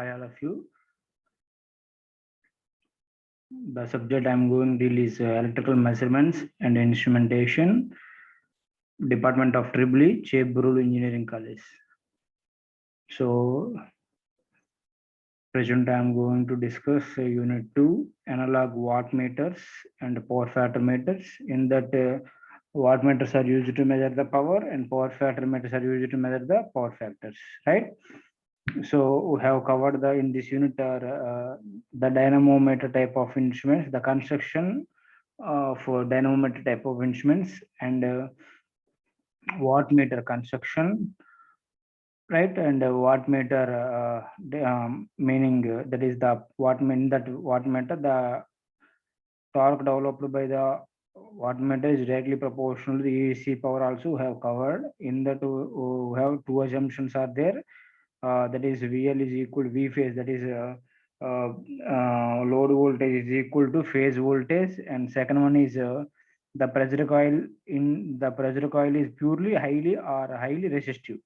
Hi all of you. The subject I'm going to deal is electrical measurements and instrumentation, Department of Tribly, Chebrul Engineering College. So, present I'm going to discuss Unit 2, analog wattmeters and power factor meters. In that, wattmeters are used to measure the power and power factor meters are used to measure the power factors, right? So we have covered in this unit the dynamometer type of instruments, the construction for dynamometer type of instruments, and wattmeter construction, right? And wattmeter meaning that is the wattmeter the torque developed by the wattmeter is directly proportional to the AC power. Also have covered in that we have two assumptions are there. That is VL is equal to V phase, that is load voltage is equal to phase voltage, and second one is the pressure coil is purely highly resistive.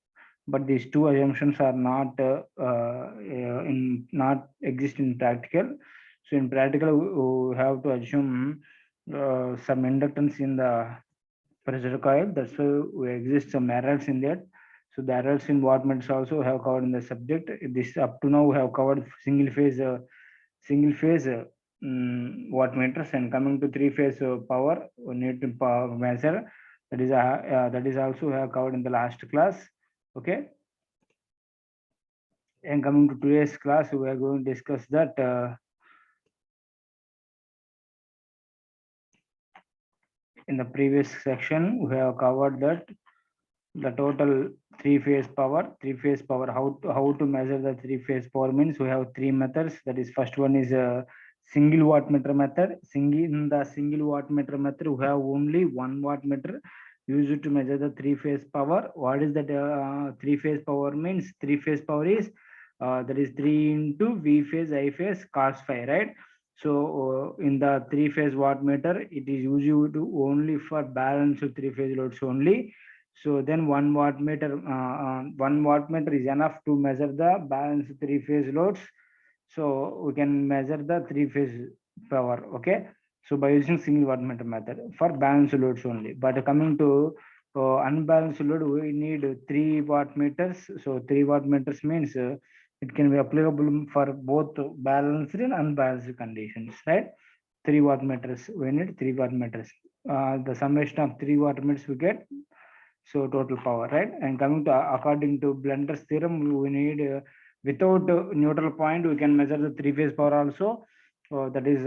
But these two assumptions are not exist in practical. So in practical we have to assume some inductance in the pressure coil. That's why we exist some errors in that. So the errors in wattmeters also have covered in the subject. This up to now we have covered single phase wattmeters, and coming to three phase power we need to measure. That is also have covered in the last class. Okay. And coming to today's class, we are going to discuss that in the previous section we have covered that the total three-phase power, how to measure the three-phase power means we have three methods. That is, first one is a single wattmeter method. In the single wattmeter method we have only one wattmeter used to measure the three-phase power. What is that three-phase power means? Three-phase power is that is 3 into V phase I phase cos phi, right? So in the three-phase wattmeter it is used to only for balance of three-phase loads only. So then one wattmeter is enough to measure the balance three phase loads. So we can measure the three phase power. Okay. So by using single wattmeter method for balance loads only. But coming to unbalanced load, we need 3 wattmeters. So 3 wattmeters means it can be applicable for both balanced and unbalanced conditions, right? 3 wattmeters. We need 3 wattmeters. The summation of 3 wattmeters we get. So total power, right? And coming to according to Blender's theorem, we need without neutral point we can measure the three phase power also. That is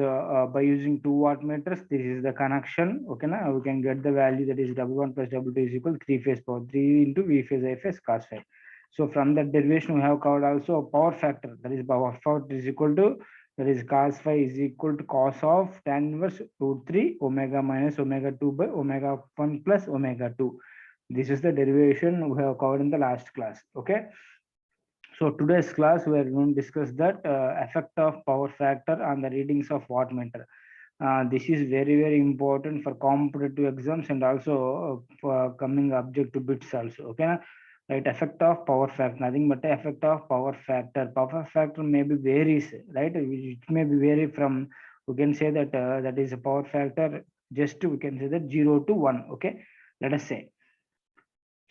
by using 2 wattmeters. This is the connection. Okay, now we can get the value, that is W1 plus W2 is equal 3 phase power, 3 into V phase I phase cos phi. So from that derivation we have covered also power factor. That is power factor is equal to, that is cos phi is equal to cos of tan inverse root 3 omega minus omega 2 by omega 1 plus omega 2. This is the derivation we have covered in the last class. Okay. So today's class we are going to discuss that effect of power factor on the readings of wattmeter. This is very important for competitive exams and also for coming objective bits also. Okay. Right, effect of power factor, nothing but the effect of power factor. Power factor may be varies, right? It may be vary from, we can say that that is a power factor, just we can say that 0 to 1. Okay, let us say.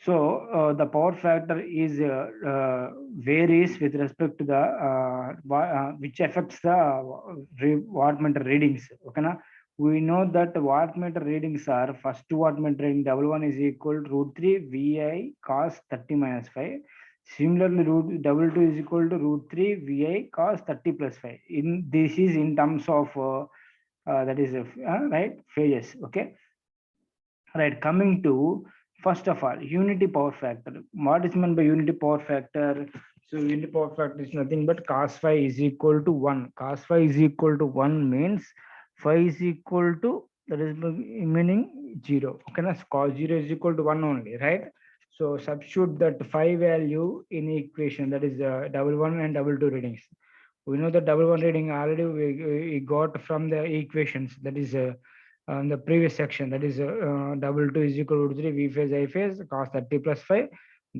So the power factor is varies with respect to the which affects the wattmeter readings. Okay, na? We know that wattmeter readings are, first wattmeter reading W1 is equal to root 3 VI cos 30 minus 5. Similarly, root W2 is equal to root 3 VI cos 30 plus 5. In this is in terms of that is right, phases. Okay, right. Coming to, first of all, unity power factor. What is meant by unity power factor? So unity power factor is nothing but cos phi is equal to 1. Cos phi is equal to 1 means phi is equal to, that is meaning 0. Okay, na? Cos 0 is equal to 1 only, right? So substitute that phi value in equation, that is W1 and W2 readings. We know the W1 reading already we got from the equations, that is in the previous section, that is W2 is equal to 3 V phase I phase cos 30 plus 5.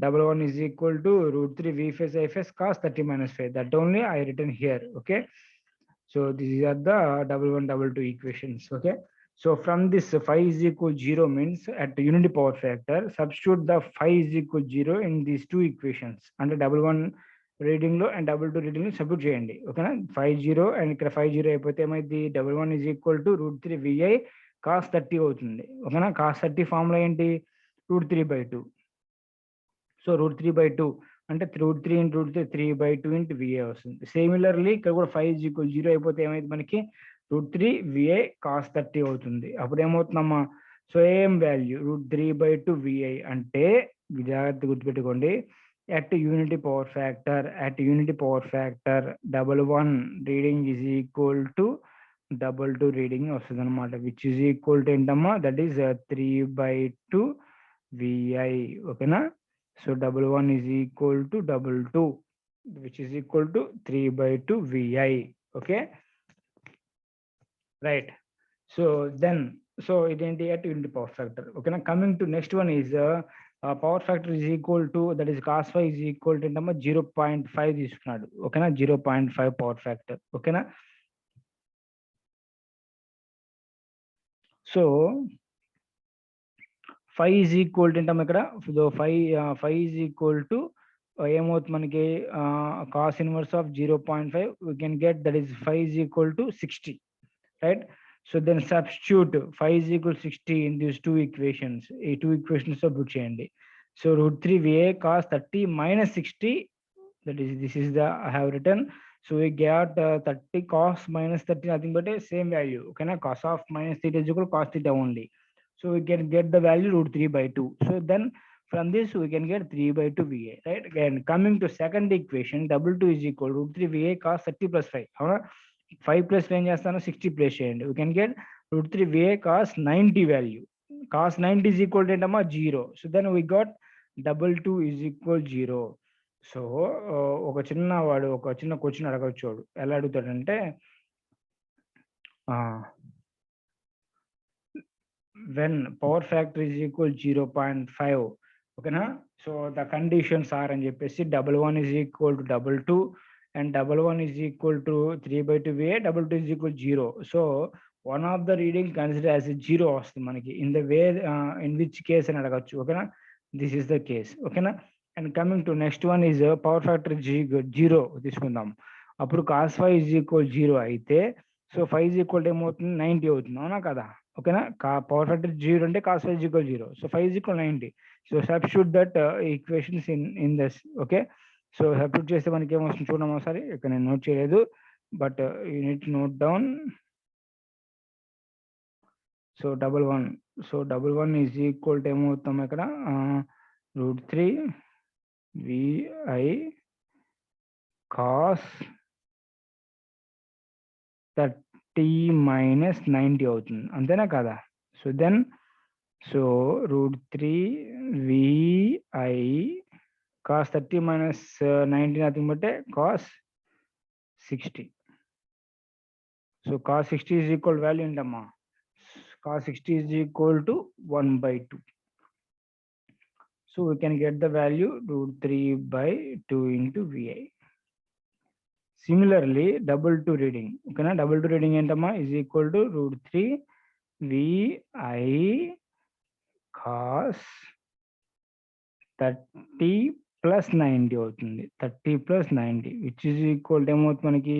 double one is equal to root 3 v phase I phase cos 30 minus 5. That only I written here. Okay. So these are the double one, double two equations. Okay. So from this phi is equal 0 means at the unity power factor, substitute the phi is equal 0 in these two equations. Under double one reading lo and double two reading lo substitute cheyandi. Okay na? Phi 0 and ikkada phi 0 అయిపోతే ఏమైంది double one is equal to root 3 vi cos 30 అవుతుంది. ఓకేనా? cos 30 formula ఏంటి? root 3 by 2. So root 3 by 2 అంటే root 3 into root 3 by 2 into VA వస్తుంది. Similarly ఇక్కడ కూడా 5 is equal 0 అయిపోతే ఏమైంది మనకి root 3 VA cos 30 అవుతుంది. అప్పుడు ఏమవుతుందమ్మా? సో ఏం వాల్యూ root 3 by 2 VA అంటే జాగ్రత్త గుర్తుపెట్టుకోండి, at unity power factor double one reading is equal to double two reading వస్తుంది అనమాట, which is equal to ఏంటమ్మా? That is 3 by 2 VI. ఓకేనా? So double one is equal to double two, which is equal to 3 by 2 VI. Okay. Right. So then, so identity at unity power factor. Okay. Now coming to next one is power factor is equal to, that is cos phi is equal to 0.5 తీసుకున్నాడు. ఓకేనా? 0.5 power factor. ఓకేనా? So phi is equal to ఏంటమ్మా ఇక్కడ? So phi is equal to ఏమవుతుంది మనకి cos inverse of 0.5 we can get, that is phi is equal to 60, right? So then substitute phi is equal to 60 in these two equations. ఈ two equations substitute చేయండి. So root 3 VA cos 30 minus 60, that is, this is the I have written. So we get 30 cos minus 30, nothing but a same value. Okay na? Cos of minus theta is equal to cos theta only. So we can get the value root 3 by 2. So then from this we can get 3 by 2 VA, right? Again, coming to second equation, double 2 is equal to root 3 VA cos 30 plus 5. 5 plus 60 plus చేయండి. We can get root 3 VA cos 90 value. Cos 90 is equal to 0. So then we got double 2 is equal 0. So ఒక చిన్న question అడగచ్చు. ఎలా అడుగుతాడంటే when power factor is equal 0.5, ఓకేనా? So the conditions are అని చెప్పేసి double one is equal to double two and double one is equal to 3 by 2 VA, double two is equal to 0. So one of the reading consider as a 0 వస్తుంది మనకి. in the way in which case అని అడగచ్చు. ఓకేనా? this is the case. ఓకేనా? and coming to next one is power factor 0 తీసుకుందాం. అప్పుడు cos phi is equal 0 అయితే so phi is equal to ఏమవుతుంది? 90 అవుతుంది. అవునా కదా? ఓకేనా? పవర్ ఫ్యాక్టర్ 0 అంటే cos phi is equal 0. So phi is equal 90. So substitute that equations in this. Okay. So substitute చేస్తే మనకి ఏమొస్తుంది చూడడం ఒకసారి. ఇక్కడ నేను నోట్ చేయలేదు, but you need to note down. So double one is equal to ఏమవుతాం ఇక్కడ? root 3 VI cos 30 minus 90 అవుతుంది. అంతేనా కదా? So then so root 3 VI cos 30 minus 90 nothing but cos 60. So cos 60 is equal value ఏంటమ్మా? cos 60 is equal to 1 by 2. So we can get the value root 3 by 2 into VI. Similarly, double 2 reading. Okay na? Double 2 reading ఏంటమ్మా? is equal to root 3 VI cos 30 plus 90 అవుతుంది. 30 plus 90 which is equal to ఏమవుతుంది మనకి?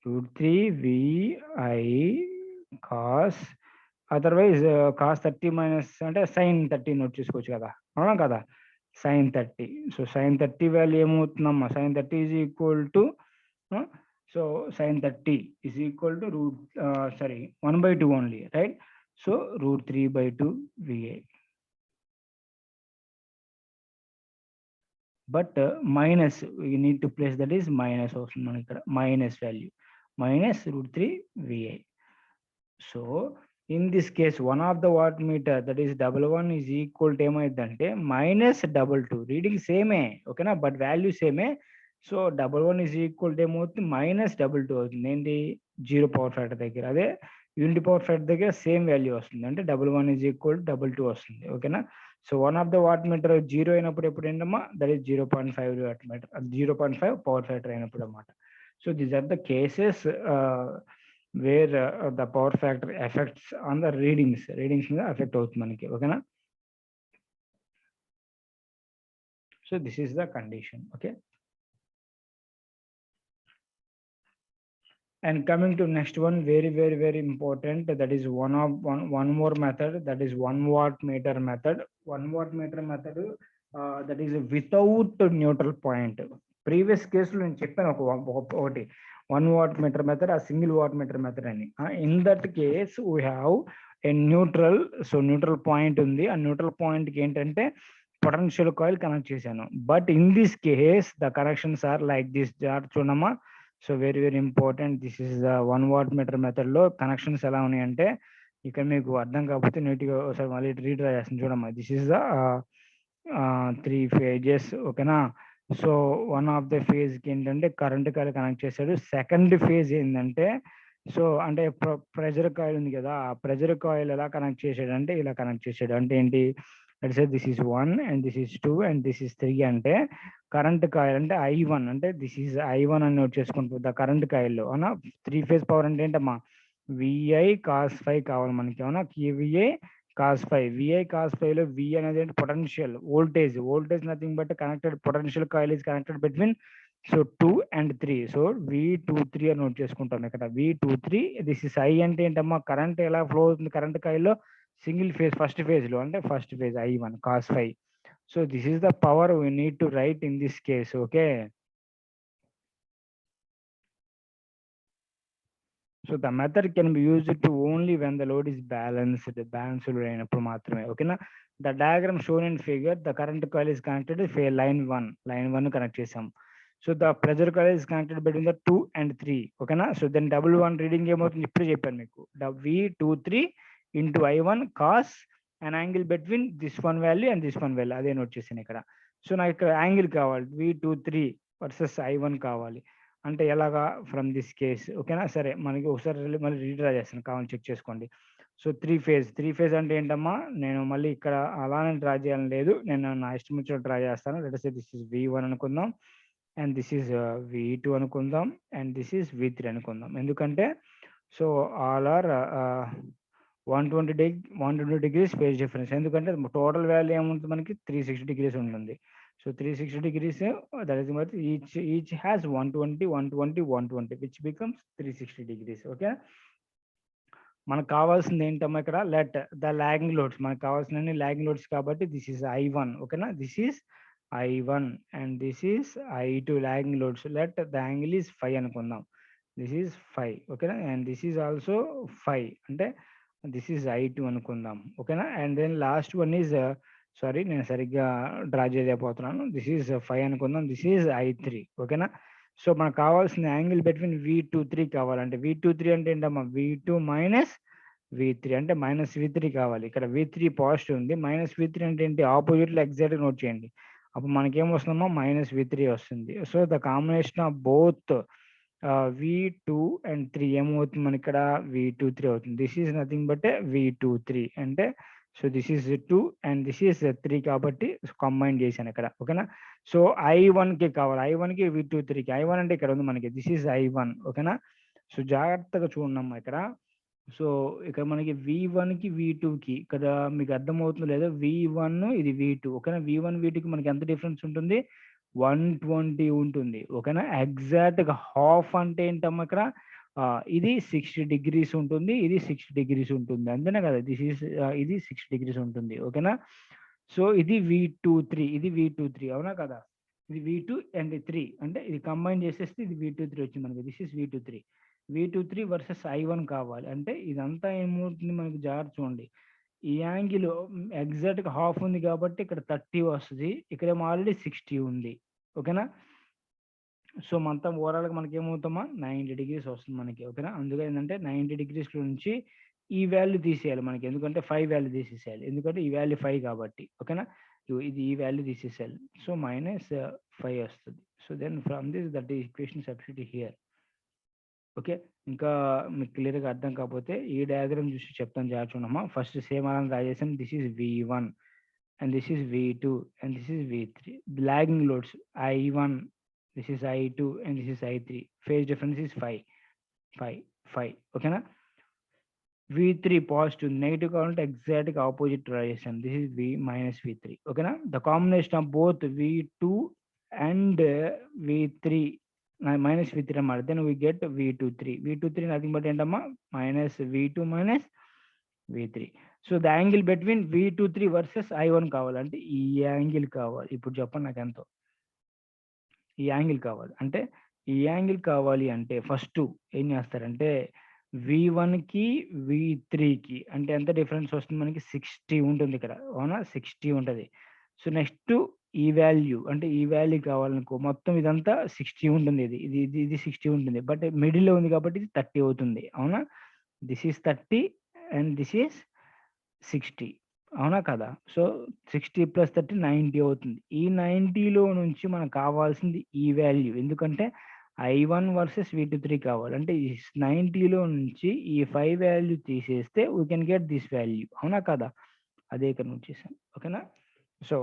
root 3 VI cos, otherwise cos 30 minus అంటే sin 30 note చేసుకోవచ్చు కదా? అవునా కదా? sin 30. So sin 30 value ఏమవుతుందమ్మా? sin 30 is equal to so sin 30 is equal to root 1 by 2 only, right? So root 3 by 2 VA. But minus we need to place, that is minus వస్తుంది మనకి ఇక్కడ, minus value minus root 3 VA. So in this case one of the wattmeter, that is double one is equal to ఏమైందంటే minus double two. Reading సేమే, ఓకేనా? But value సేమే. So double one is equal to ఏమవుతుంది? minus double two అవుతుంది. ఏంటి? 0 power factor దగ్గర. అదే unity power factor దగ్గర సేమ్ వాల్యూ వస్తుంది, అంటే 11 ఈజ్ ఈక్వల్ 22 వస్తుంది. ఓకేనా. So one of the watt meter zero అయినప్పుడు ఎప్పుడు ఏంటమ్మా, that is 0.5 watt meter, 0.5 power factor అయినప్పుడు అన్నమాట. So these are the cases where the power factor effects on the readings మీద ఎఫెక్ట్ అవుతుంది మనకి. ఓకేనా. So this is the condition. Okay. And coming to next one, very important, that is one more method, that is 1 watt meter method. 1 watt meter method, that is without neutral point. Previous case lo nenu cheppanu okati 1 watt meter method, a single watt meter method ani. In that case we have a neutral, so neutral point undi. A neutral point ki entante potential coil connect chesanu, but in this case the connections are like this. Chudamma. So very important. This is the 1 watt meter method లో connections ఎలా ఉన్నాయంటే, ఇక్కడ మీకు అర్థం కాకపోతే నీట్గా ఒకసారి మళ్ళీ రీడ్రా చేస్తాను చూడమ్మా. This is the 3 phases. ఓకేనా. So one of the phase కి ఏంటంటే కరెంట్ కాయిల్ కనెక్ట్ చేశాడు. సెకండ్ ఫేజ్ ఏంటంటే, సో అంటే ప్రెజర్ కాయిల్ ఉంది కదా, ఆ ప్రెజర్ కాయిల్ ఎలా కనెక్ట్ చేశాడు అంటే ఇలా కనెక్ట్ చేశాడు. అంటే ఏంటి, let's say this is 1 and this is 2 and this is 3 అంటే కరెంట్ కాయిల్ అంటే I1, అంటే దిస్ ఈజ్ I1 అని నోట్ చేసుకుంటుంది ద కరెంట్ కాయిల్లో. అవునా. 3 ఫేజ్ పవర్ అంటే ఏంటమ్మా, VI cos phi కావాలి మనకి. అవునా. VI cos phi, VI cos phi లో V అనేది potential voltage nothing but connected potential coil is connected between so 2 and 3. So V23 అని నోట్ చేసుకుంటాం ఇక్కడ. V23, దిస్ ఇస్ I అంటే ఏంటమ్మా, కరెంట్ ఎలా ఫ్లో అవుతుంది కరెంట్ కాయిల్లో, సింగిల్ ఫేజ్ ఫస్ట్ ఫేజ్ లో, అంటే first phase I1 cos phi. So this is the power we need to write in this case. Okay. So the method can be used to only when the load is balanced అయినప్పుడు మాత్రమే. ఓకేనా. The diagram shown in figure, the current coil is connected to line 1 connect చేసాం. So the pressure coil is connected between the 2 and 3. ఓకేనా. So then W1 reading ఏమవుతుంది ఇప్పుడు చెప్పాను మీకు, V23 into I1 cos an angle between this one value and this one value, అదే note చేసాను ఇక్కడ. So నాకు ఇక్కడ యాంగిల్ కావాలి, V23 వర్సెస్ I1 కావాలి. అంటే ఎలాగా, ఫ్రమ్ దిస్ కేస్. ఓకేనా. సరే మనకి ఒకసారి మళ్ళీ రీడ్రా చేస్తాను, కావాలి చెక్ చేసుకోండి. సో త్రీ ఫేజ్ అంటే ఏంటమ్మా, నేను మళ్ళీ ఇక్కడ అలానే డ్రా చేయాలని లేదు, నేను నా ఇష్టం వచ్చినట్టు డ్రా చేస్తాను. Let's say this is V1 అనుకుందాం, అండ్ దిస్ ఈస్ V2 అనుకుందాం, అండ్ దిస్ ఈస్ V3 అనుకుందాం. ఎందుకంటే so all are 120 degrees phase difference. ఎందుకంటే టోటల్ వాల్యూ ఏముంటుంది మనకి, 360 degrees ఉంటుంది. So 360 degrees, that is what each has 120 which becomes 360 degrees. Okay. మనకు కావాల్సింది ఏంటమ్మా ఇక్కడ, లెట్ ద లాగింగ్ లోడ్స్, మనకు కావాల్సిన లాగింగ్ లోడ్స్ కాబట్టి దిస్ ఈస్ I1. ఓకేనా. This is I1 and this is I2 lagging loads. Let the angle is 5 అనుకుందాం. This is 5. ఓకేనా. అండ్ దిస్ ఈస్ ఆల్సో 5, అంటే దిస్ ఈస్ I2 అనుకుందాం. ఓకేనా. And then last one is, sorry నేను సరిగ్గా draw చేయలేకపోతున్నాను, this is 5 అనుకుందాం. This is I3. ఓకేనా. సో మనకు కావాల్సిన యాంగిల్ బిట్వీన్ V23 కావాలంటే, V23 అంటే ఏంటమ్మా, V2 మైనస్ V3, అంటే మైనస్ V3 కావాలి. ఇక్కడ V3 పాజిటివ్ ఉంది, మైనస్ V3 అంటే ఏంటి, ఆపోజిట్ లో ఎగ్జాక్ట్ నోట్ చేయండి. అప్పుడు మనకేం వస్తుందమ్మా, మైనస్ V3 వస్తుంది. So the combination of both V2 and 3 ఏమవుతుంది మన ఇక్కడ, V23 అవుతుంది. This is nothing but V23 అంటే, so this is 2 and this is 3 కాబట్టి కంబైన్ చేశాను ఇక్కడ. ఓకేనా. సో I1 కి కావాలి, I1 కి V23 కి. I1 అంటే ఇక్కడ ఉంది మనకి, దిస్ ఈస్ I1. ఓకేనా. సో జాగ్రత్తగా చూడమ్మా ఇక్కడ. సో ఇక్కడ మనకి V1 కి V2 కి ఇక్కడ మీకు అర్థమవుతుందో లేదో, V1 ఇది V2. ఓకేనా. V1 V2 కి మనకి ఎంత డిఫరెన్స్ ఉంటుంది, 120 ఉంటుంది. ఓకేనా. ఎగ్జాక్ట్ గా హాఫ్ అంటే ఏంటమ్మా ఇక్కడ, ఇది 60 degrees ఉంటుంది, ఇది 60 degrees ఉంటుంది, అంతేనా కదా. ఇది 60 degrees ఉంటుంది. ఓకేనా. సో ఇది V23, ఇది V23, అవునా కదా. ఇది V2 అండ్ 3, అంటే ఇది కంబైన్ చేసేస్తే ఇది V23 వచ్చింది మనకి. This is V23 versus I1 కావాలి. అంటే ఇదంతా ఏమవుతుంది మనకి, జాగ్రత్త చూడండి. ఈ యాంగిల్ ఎగ్జాక్ట్ గా హాఫ్ ఉంది కాబట్టి ఇక్కడ 30 వస్తుంది, ఇక్కడేమో ఆల్రెడీ 60 ఉంది. ఓకేనా. సో మొత్తం ఓవరాల్ గా మనకి ఏమవుతామా, 90 degrees వస్తుంది మనకి. ఓకేనా. అందుకే ఏంటంటే 90 degrees నుంచి ఈ వాల్యూ తీసేయాలి మనకి, ఎందుకంటే 5 వాల్యూ తీసేసేయాలి, ఎందుకంటే ఈ వాల్యూ 5 కాబట్టి. ఓకేనా. ఇది ఈ వాల్యూ తీసేసేయాలి. సో -5 వస్తుంది. So then from this that equation substitute here. Okay. ఇంకా మీకు క్లియర్‌గా అర్థం కాకపోతే ఈ డయాగ్రామ్ చూసి చెప్తాను జాగ్రత్తగా చూడమ్మా. ఫస్ట్ సేమ్ అలానే డ్రా చేసాను. This is V1 and this is V2 and this is V3. Lagging loads I1, this is I2 and this is I3. Phase difference is 5, 5, 5. ఓకేనా? V3 పాజిటివ్, నెగెటివ్ కావాలంటే ఎగ్జాక్ట్‌గా opposite draw చేశాను. This is V minus V3. ఓకేనా? The combination of both V2 and V3 minus V3 అన్నమాట. Then we get V23. V23 nothing but ఏంటమ్మా minus V2 minus V3. So the angle between V23 versus I1 కావాలంటే ఈ angle కావాలి. ఇప్పుడు చెప్పండి నాకు ఎంతో. ఈ యాంగిల్ కావాలి. అంటే ఈ యాంగిల్ కావాలి అంటే ఫస్ట్ ఏం చేస్తారంటే V1కి V3కి అంటే ఎంత డిఫరెన్స్ వస్తుంది మనకి 60 ఉంటుంది ఇక్కడ. అవునా? 60 ఉంటది. సో నెక్స్ట్ ఈ వాల్యూ అంటే ఈ వాల్యూ కావాలనుకో మొత్తం ఇదంతా 60 ఉంటుంది. ఇది 60 ఉంటుంది. బట్ మిడిల్‌లో ఉంది కాబట్టి ఇది 30 అవుతుంది. అవునా? This is 30 and this is 60. అవునా కదా? సో 60 + 30 90 అవుతుంది. ఈ 90లో నుంచి మనకు కావాల్సింది ఈ వాల్యూ. ఎందుకంటే I1 వర్సెస్ V23 కావాలి. అంటే ఈ 90లో నుంచి ఈ 5 వాల్యూ తీసేస్తే we can get this value. అవునా కదా? అదే ఇక్కడ నోట్ చేశాను. ఓకేనా? So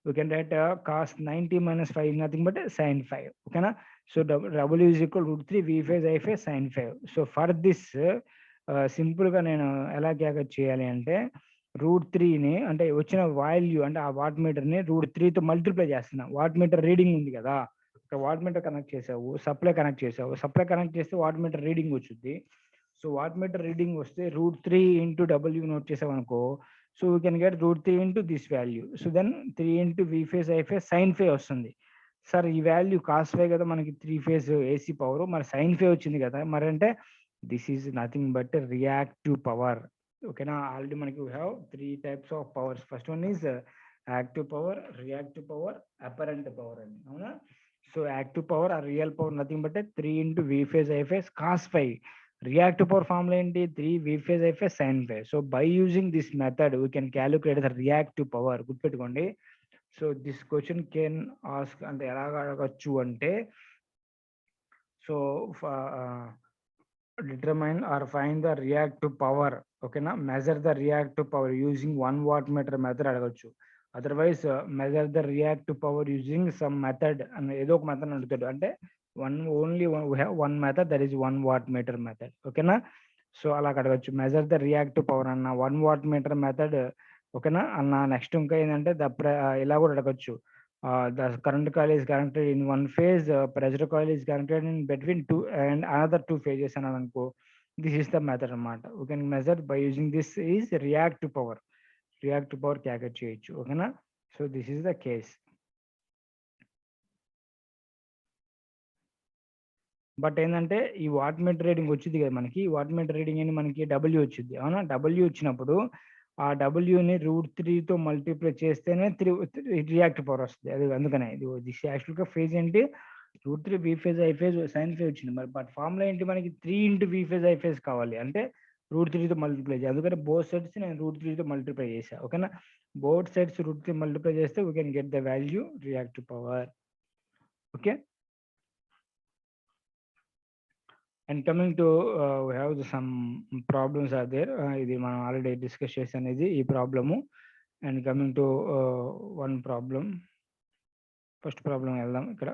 we can write cos 90 minus 5 nothing but sin 5. ఓకేనా? So W is equal √3 V phase I phase sin 5. So for this simple గా నేను ఎలా క్యాల్కులేట్ చేయాలి అంటే √3ని అంటే వచ్చిన వాల్యూ అంటే ఆ వాట్ మీటర్ని √3తో మల్టిప్లై చేస్తున్నా. వాట్ మీటర్ రీడింగ్ ఉంది కదా, ఇక్కడ వాట్ మీటర్ కనెక్ట్ చేసావు, సప్లై కనెక్ట్ చేసావు, సప్లై కనెక్ట్ చేస్తే వాట్ మీటర్ రీడింగ్ వచ్చింది. సో వాట్ మీటర్ రీడింగ్ వస్తే √3 ఇంటూ W నోట్ చేసావు అనుకో, so we can get √3 into this value. So then 3 into V phase I phase sin 5 వస్తుంది. Sir ఈ value cos 5 కదా మనకి 3 phase AC పవర్, మరి sin 5 వచ్చింది కదా, మరి అంటే this is nothing but reactive power. ఓకేనా? ఆల్రెడీ మనకి we have 3 types of powers. First one is active power, reactive power, apparent power అని. అవునా? సో యాక్టివ్ పవర్ ఆ real power nothing but 3 into V phase I phase cos 5. Reactive power formula ఏంటి? 3 V phase I phase sin 5. So by using this method we can calculate the reactive power. గుర్తుపెట్టుకోండి. So this question can ask అంటే ఎలాగ అడగచ్చు అంటే, so determine or find the reactive power. ఓకేనా? Measure the reactive power using 1 watt meter method అడగచ్చు. Otherwise measure the reactive power using some method అని ఏదో ఒక మెథడ్ అడుగుతాడు. అంటే only we have one method, that is 1 watt meter method. ఓకేనా? So అలా అడగచ్చు. మెజర్ ద రియాక్టివ్ పవర్ అన్న 1 వాట్ మీటర్ మెథడ్. ఓకేనా అన్న? నెక్స్ట్ ఇంకా ఏంటంటే ఇలా కూడా అడగచ్చు. The current coil is connected in one phase, pressure coil is connected in between two and another 2 phases అని అనుకో. This is the method అన్నమాట. We can measure by using this is reactive power. Reactive power calculate చేయొచ్చు. ఓకేనా? So this is the case. But ఏంటంటే ఈ what meter reading వచ్చింది కదా మనకి, వాట్ మీటర్ రీడింగ్ ఏంటి మనకి W వచ్చింది. అవునా? W వచ్చినప్పుడు ఆ డబ్ల్యూని √3తో మల్టిప్లై చేస్తేనే రియాక్టివ్ పవర్ వస్తుంది. అది అందుకనే ఇది దిస్ యాక్చువల్గా ఫేజ్ ఏంటి? √3 V phase I phase sin 5 వచ్చింది. మరి బట్ ఫార్ములా ఏంటి మనకి? 3 into V phase I phase కావాలి. అంటే √3తో మల్టిప్లై చేయాలి. అందుకని బోత్ సైడ్స్ నేను √3తో మల్టిప్లై చేశాను. ఓకేనా? బోత్ సైడ్స్ √3 మల్టిప్లై చేస్తే we can get the value reactive power. Okay. And coming to we have some problems are there. ఇది మనం ఆల్రెడీ డిస్కస్ చేసేది ఈ problem. And coming to one problem, first problem వెళ్దాం. ఇక్కడ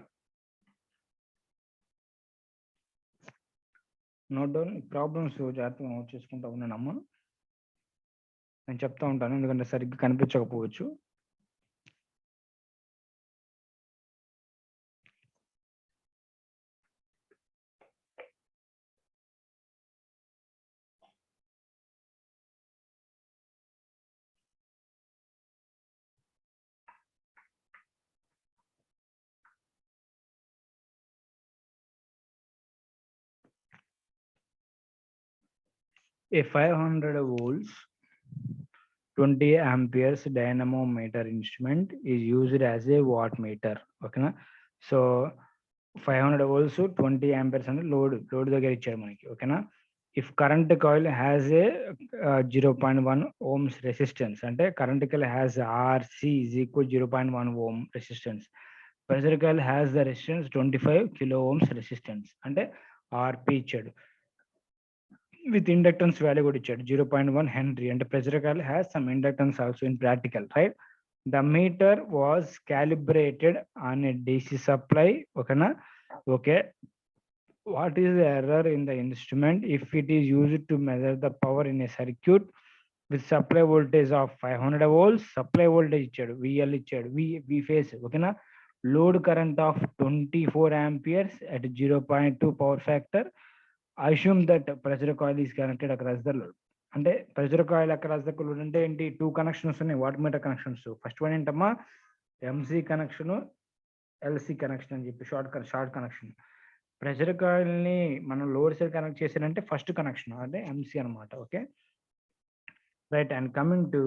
note down problems జాగ్రత్తగా note చేసుకుంటా ఉన్నానమ్మా. నేను చెప్తా ఉంటాను ఎందుకంటే సరిగ్గా కనిపించకపోవచ్చు. A 500 volts 20 amperes dynamometer instrument is used as a watt meter. ఓకేనా? సో 500 volts 20 amperes అంటే లోడ్ దగ్గర ఇచ్చాడు మనకి. ఓకేనా? If current coil has a 0.1 ohms resistance, అంటే current coil has RC is equal 0.1 ohm resistance. Pressure coil has the resistance 25 kilo ohms resistance. అంటే RP ఇచ్చాడు, with inductance value కూడా ఇచ్చాడు 0.1 Henry, and pressure coil has some inductance also in practical, right? The meter was calibrated on a DC supply. Okay, what is the error in the instrument if it is used to measure the power in a circuit with supply voltage of 500 volts? Supply voltage ఇచ్చాడు, VL ఇచ్చాడు, V phase, ఓకేనా, load current of 24 amperes at 0.2 power factor. Assume that pressure coil is connected across the load. అంటే pressure coil across the load అంటే ఏంటి, 2 connections ఉన్నాయి, watt meter connections. First one ఏంటమ్మా, MC connection, LC connection అని చెప్పి short connection. Pressure coil ని మనం load side connect చేసారంటే ఫస్ట్ కనెక్షన్ అంటే ఎంసీ అనమాట. Okay, right. And coming to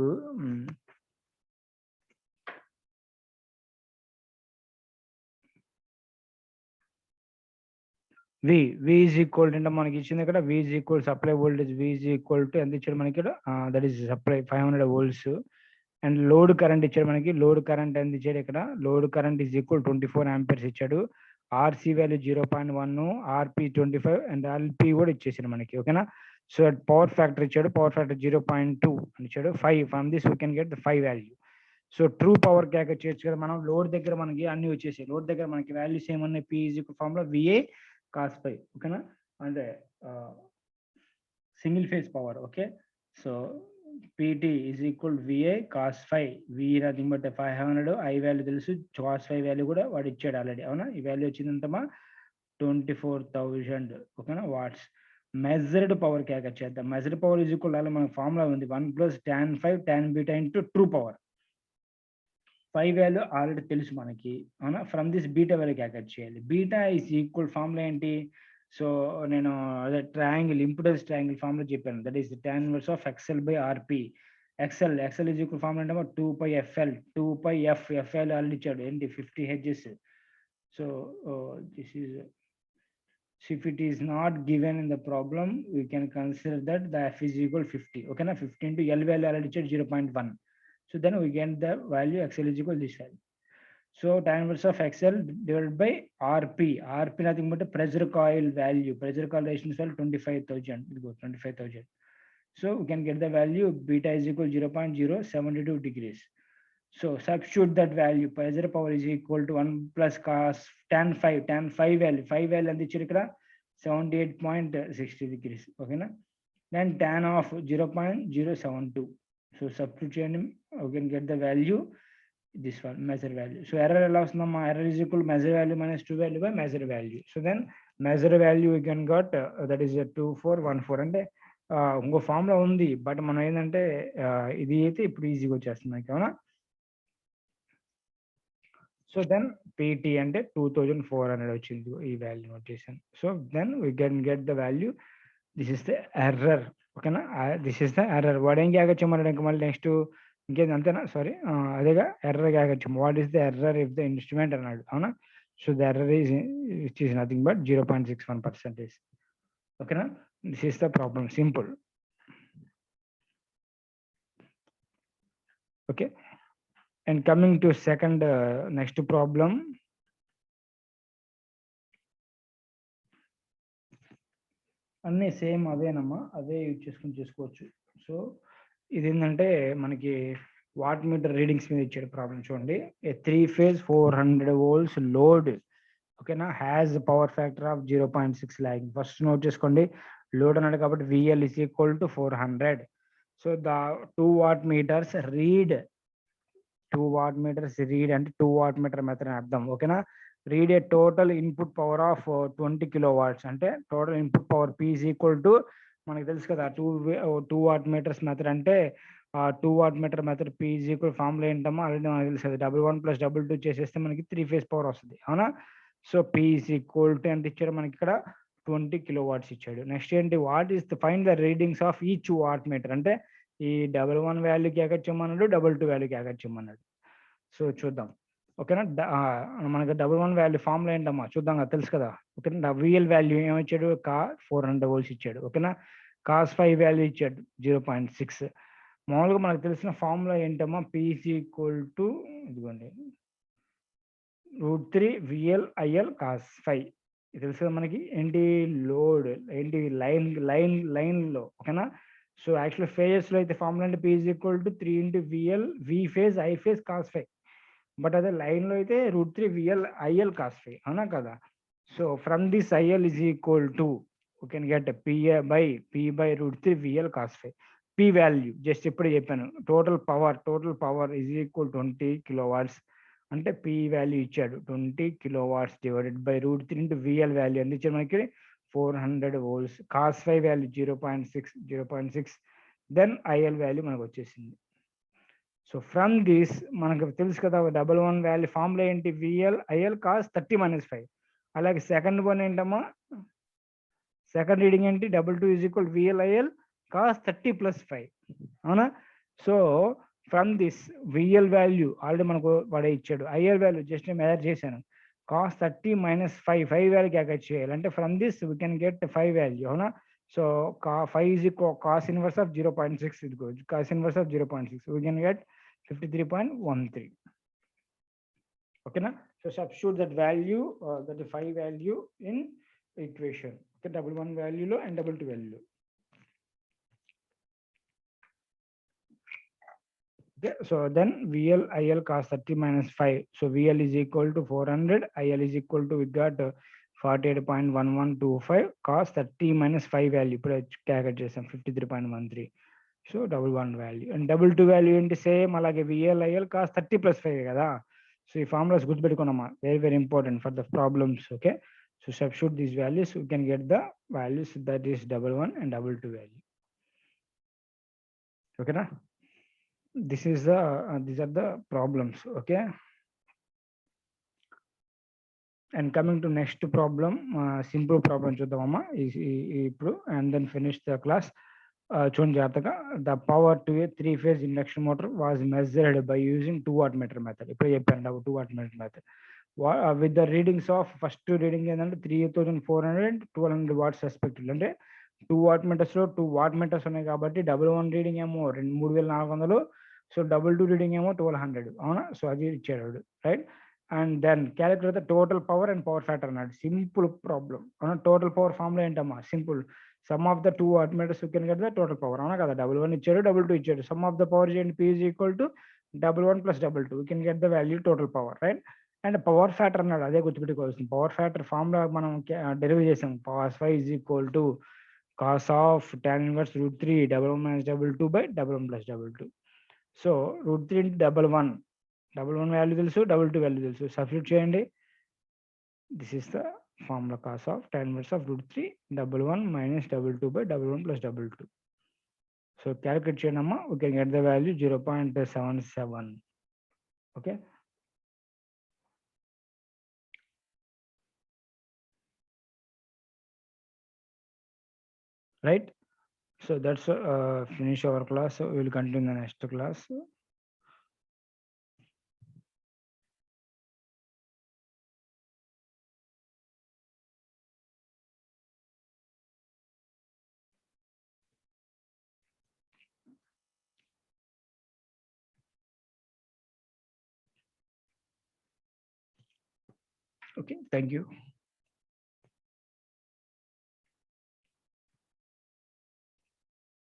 V is equal to మనకి ఇచ్చింది ఇక్కడ, V is equal supply voltage, V is equal to ఎంత ఇచ్చాడు మనకి ఇక్కడ, that is supply 500 volts. And load current ఇచ్చాడు మనకి, లోడ్ కరెంట్ ఎంత ఇచ్చాడు ఇక్కడ, load current is equal 24 amperes ఇచ్చాడు. RC value 0.1, RP 25 and LP కూడా ఇచ్చేసాడు మనకి. ఓకేనా, సో పవర్ ఫ్యాక్టర్ ఇచ్చాడు, పవర్ ఫ్యాక్టర్ 0.2 అని ఇచ్చాడు. 5 from this we can get the 5 value. So true power calculate చేయొచ్చు కదా మనం. లోడ్ దగ్గర మనకి అన్ని వచ్చేసాయి, లోడ్ దగ్గర మనకి వాల్యూస్ ఏమన్నాయి, P is equal formula VA cos phi, ఓకేనా, అంటే single phase power. Okay, so PT is equal to VA cos phi, V nothing but 500, I value తెలుసు, cos phi వాల్యూ కూడా వాడు ఇచ్చాడు ఆల్రెడీ. అవునా, ఈ వాల్యూ వచ్చిందంతమా 24,000, ఓకేనా, వాట్స్. మెజర్డ్ పవర్ క్యాల్కులేట్ చేద్దాం. మెజర్డ్ పవర్ ఈజ్ ఈక్వల్, అలా మనకు ఫార్ములా ఉంది, 1 + tan phi tan beta into true power. 5 value already తెలుసు మనకి, అవునా. From this beta value calculate చేయాలి. బీటా ఈజ్ ఈక్వల్ ఫార్ములా ఏంటి, సో నేను అదే ట్రయాంగిల్, ఇంపిడెన్స్ ట్రయాంగిల్ ఫార్ములా చెప్పాను, that is tan inverse of XL by RP. XL is equal formula అంటే 2πFL, 2πF, FL already ఇచ్చాడు ఏంటి 50 Hz. So this is, if it is not given in the problem, we can consider that the F is equal 50. Okay, na 50 into L value already 0.1. So then we get the value XL is equal this value. So tan inverse of XL divided by RP. RP nothing but a pressure coil value. Pressure coil resistance value 25,000. It goes 25,000. So we can get the value beta is equal 0.072 degrees. So substitute that value. Pressure power is equal to 1 plus cos tan 5. Tan 5 value. 5 value and the chirikra 78.60 degrees. Okay, na? Then tan of 0.072. So substitute, we can get the value, this one, measure value. So error allows them, error is equal to measure value minus 2 value by measure value. So then measure value we can got, that is a 2414. అంటే ఇంకో formula ఉంది, but మనం ఏంటంటే ఇది అయితే ఇప్పుడు ఈజీగా వచ్చేస్తుంది మనకి, అవునా. సో దెన్ PT అంటే 2400 వచ్చింది, ఈ వాల్యూ వచ్చేసాను. So then we can get the value, this is the error. ఓకేనా, దిస్ ఇస్ ద ఎర్రర్. వాడు ఏం క్యాగొచ్చామన్నాడు ఇంకా మళ్ళీ నెక్స్ట్, ఇంకేది అంతేనా, సారీ, అదేగా ఎర్రర్ క్యాగొచ్చాము. What is the error if the instrument అన్నాడు, అవునా. So the error is which is nothing but 0.61%. ఓకేనా, this is the problem, simple. Okay, and coming to second next problem. అన్నీ సేమ్ అదేనమ్మా, అదే యూజ్ చేసుకుని చేసుకోవచ్చు. సో ఇది ఏంటంటే మనకి వాట్ మీటర్ రీడింగ్స్ మీద ఇచ్చాడు ప్రాబ్లం. చూడండి, ఏ 3 phase 400 volts లోడ్, ఓకేనా, has power factor of 0.6 lagging. First note చేసుకోండి, లోడ్ అన్నాడు కాబట్టి VL is equal to 400. So the 2 watt meters read, 2 watt meters read అంటే 2 watt meter మెథడ్ అని అర్థం. ఓకేనా, read a total input power of 20 kilowatts. అంటే total input power P is equal to, మనకి తెలుసు కదా, 2 watt meters మెథడ్ అంటే 2 watt meter method P is equal formula ఏంటమ్మా ఆల్రెడీ మనకి తెలుసు, 11 + 22 చేసేస్తే మనకి 3 phase పవర్ వస్తుంది, అవునా. So P is equal to ఎంత ఇచ్చాడు మనకి ఇక్కడ, 20 kilowatts ఇచ్చాడు. నెక్స్ట్ ఏంటి, what is the find the readings of each watt meter. అంటే ఈ 11 వాల్యూ క్యాగొచ్చమన్నాడు, 22 వాల్యూ క్యాగొచ్చమన్నాడు. సో చూద్దాం, ఓకేనా. మనకి 11 వాల్యూ ఫార్ములా ఏంటమ్మా చూద్దాం కదా, తెలుసు కదా. ఓకేనా, VL వాల్యూ ఏమిచ్చాడు, 400 volts ఇచ్చాడు. ఓకేనా, cos 5 వాల్యూ ఇచ్చాడు 0.6. మామూలుగా మనకు తెలిసిన ఫార్ములా ఏంటమ్మా, P is equal to ఇదిగోండి √3 VL IL cos 5. తెలుసు కదా మనకి ఏంటి లోడ్ ఏంటి లైన్లో ఓకేనా. సో యాక్చువల్ ఫేజెస్లో అయితే ఫార్ములా అంటే P is equal to 3 into VL V phase I phase cos phi. But అదే లైన్లో అయితే √3 VL IL cos phi, అవునా కదా. So from this IL is equal to you can get P by √3 VL cos phi. P value just ఇప్పుడు చెప్పాను. Total power is equal 20 kilowatts. అంటే P value ఇచ్చాడు 20 kilowatts divided by √3 into VL value ఎంత ఇచ్చాడు మనకి 400 volts. cos phi value 0.6. దెన్ IL value మనకు వచ్చేసింది. సో ఫ్రమ్ దిస్ మనకు తెలుసు కదా 11 వాల్యూ ఫార్ములా ఏంటి VL IL cos 30 - 5. అలాగే సెకండ్ వన్ ఏంటమ్మా, సెకండ్ రీడింగ్ ఏంటి 22 is equal VL IL cos 30 + 5, అవునా. So from this VL value already మనకు వాడే ఇచ్చాడు. IL వాల్యూ జస్ట్ నేను మెజర్ చేశాను. cos 30 - 5 వాల్యూ క్యాల్కులేట్ చేయాలి. అంటే from this we can get 5 value, అవునా. So 5 is equal cos inverse of 0.6. ఇది cos inverse of 0.6 we can get 53.13. ఓకేనా. So substitute that value that 5 value in equation. Okay, 11 వాల్యూలో and 22 వాల్యూలో. Okay, so then VL IL cos 30 - 5. So VL is equal to 400, IL is equal to, we got 48.1125 cos 30 - 5 value. ఇప్పుడు calculate చేసాం 53.13. So 11 value and 22 value ఏంటి same అలాగే VL IL cos 30 + 5 కదా. So ఈ formulas గుర్తుపెట్టుకున్నామా, very important for the problems. Okay, so substitute these values you can get the values that is 11 and 22 value. ఓకేనా. These are the problems. Okay, and coming to next problem, simple problem చూద్దామమ్మా ఇప్పుడు and then finish the class. చూడండి జాగ్రత్తగా. The power to a 3-phase induction motor was measured by using 2 wattmeter method. ఇప్పుడు చెప్పాను 2 wattmeter method with the readings of first reading ఏంటంటే 3400 and 1200 watts respectively. అంటే 2 wattmeters లో 2 wattmeters ఉన్నాయి కాబట్టి 11 reading ఏమో 3400, సో 22 రీడింగ్ ఏమో 1200, అవునా. సో అది ఇచ్చాడు, right. And then calculate the total power and power factor అన్నాడు. సింపుల్ ప్రాబ్లం, అవునా. టోటల్ పవర్ ఫార్ములా ఏంటమ్మా, simple sum of the 2 wattmeters you can get the total power, అవునా కదా. 11 ఇచ్చాడు, 22 ఇచ్చాడు. సమ్ ఆఫ్ ద పవర్ చేయండి, P is equal to 11 + 22. You can get the value total power, right. And power factor అన్నాడు, అదే గుర్తుపెట్టుకోవాల్సింది. Power factor formula మనం derive చేసాం. cos phi is equal to cos of tan inverse √3 11 - 22 by 11 + 22. So √3 into 11 value తెలుసు, 22 value తెలుసు. Substitute చేయండి. This is the formula cos of tan inverse of √3 11 - 22 by 11 + 22. So calculate చేయండి అమ్మా. We can get the value 0.77. Okay, right. So that's finish our class. So we will continue in the next class. Okay, thank you.